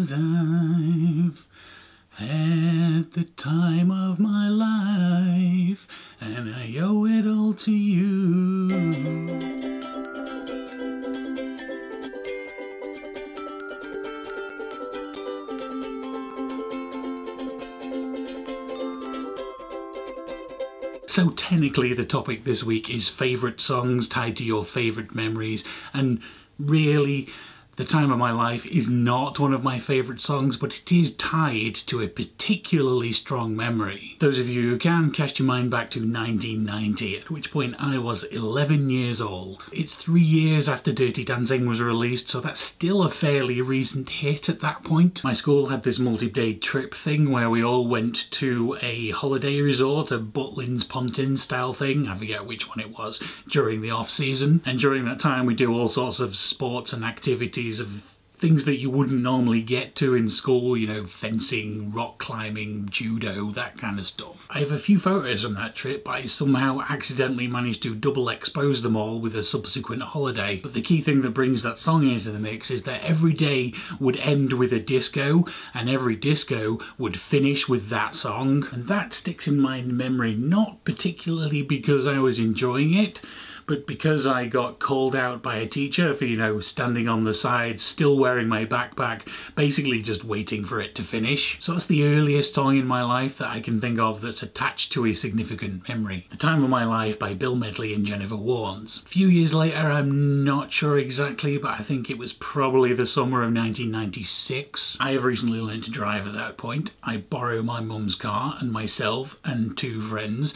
'cause I've had the time of my life and I owe it all to you. So technically the topic this week is favourite songs tied to your favourite memories, and really The Time of My Life is not one of my favourite songs, but it is tied to a particularly strong memory. Those of you who can, cast your mind back to 1990, at which point I was 11 years old. It's 3 years after Dirty Dancing was released, so that's still a fairly recent hit at that point. My school had this multi-day trip thing where we all went to a holiday resort, a Butlins Pontins style thing, I forget which one it was, during the off-season. And during that time we do all sorts of sports and activities of things that you wouldn't normally get to in school, you know, fencing, rock climbing, judo, that kind of stuff. I have a few photos from that trip, but I somehow accidentally managed to double expose them all with a subsequent holiday. But the key thing that brings that song into the mix is that every day would end with a disco, and every disco would finish with that song. And that sticks in my memory, not particularly because I was enjoying it, but because I got called out by a teacher for, you know, standing on the side, still wearing my backpack, basically just waiting for it to finish. So that's the earliest song in my life that I can think of that's attached to a significant memory. The Time of My Life by Bill Medley and Jennifer Warnes. A few years later, I'm not sure exactly, but I think it was probably the summer of 1996. I have recently learned to drive at that point. I borrow my mum's car, and myself and two friends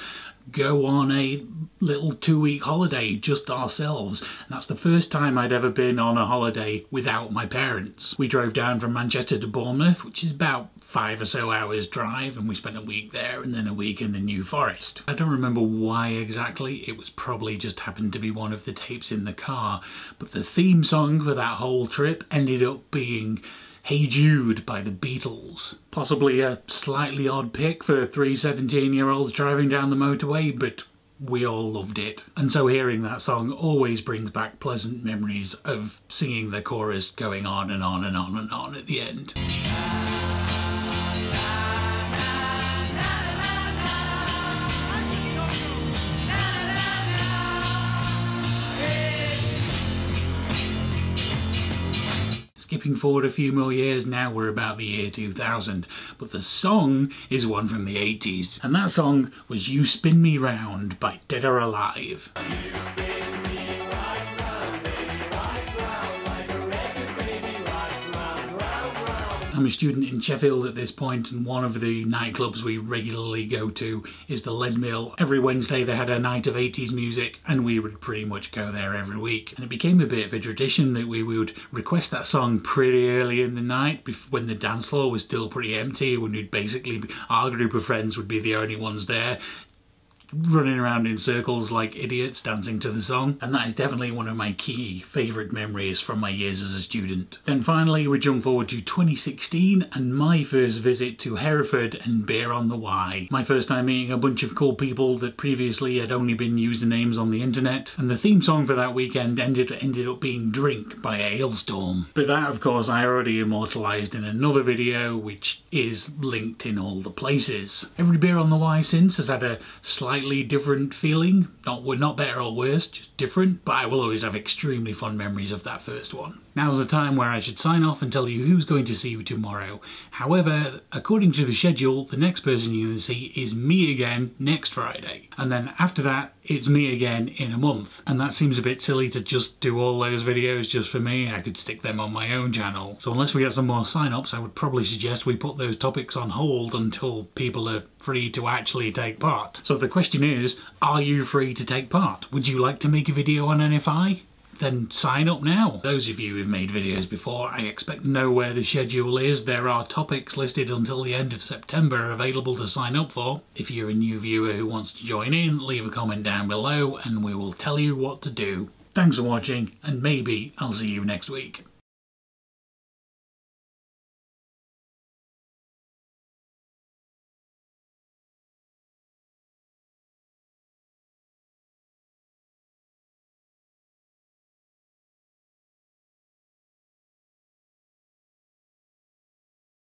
go on a little 2-week holiday, just ourselves. And that's the first time I'd ever been on a holiday without my parents. We drove down from Manchester to Bournemouth, which is about 5 or so hours drive, and we spent a week there and then a week in the New Forest. I don't remember why exactly, it was probably just happened to be one of the tapes in the car, but the theme song for that whole trip ended up being Hey Jude by the Beatles. Possibly a slightly odd pick for 3 17-year-olds driving down the motorway, but we all loved it. And so hearing that song always brings back pleasant memories of singing the chorus going on and on and on and on at the end. Skipping forward a few more years, now we're about the year 2000, but the song is one from the 80s. And that song was You Spin Me Round by Dead or Alive. I'm a student in Sheffield at this point, and one of the nightclubs we regularly go to is the Lead Mill. Every Wednesday they had a night of 80s music, and we would pretty much go there every week. And it became a bit of a tradition that we would request that song pretty early in the night, when the dance floor was still pretty empty, when we'd basically, our group of friends would be the only ones there, running around in circles like idiots dancing to the song. And that is definitely one of my key favourite memories from my years as a student. Then finally we jump forward to 2016 and my first visit to Hereford and Beer on the Wye. My first time meeting a bunch of cool people that previously had only been usernames on the internet, and the theme song for that weekend ended up being Drink by Hailstorm. But that of course I already immortalised in another video which is linked in all the places. Every Beer on the Wye since has had a slightly different feeling. Not better or worse, just different, but I will always have extremely fond memories of that first one. Now's the time where I should sign off and tell you who's going to see you tomorrow. However, according to the schedule, the next person you're going to see is me again next Friday. And then after that, it's me again in a month. And that seems a bit silly to just do all those videos just for me. I could stick them on my own channel. So unless we get some more sign-ups, I would probably suggest we put those topics on hold until people are free to actually take part. So the question is, are you free to take part? Would you like to make a video on NFI? Then sign up now. Those of you who've made videos before, I expect to know where the schedule is. There are topics listed until the end of September available to sign up for. If you're a new viewer who wants to join in, leave a comment down below and we will tell you what to do. Thanks for watching, and maybe I'll see you next week.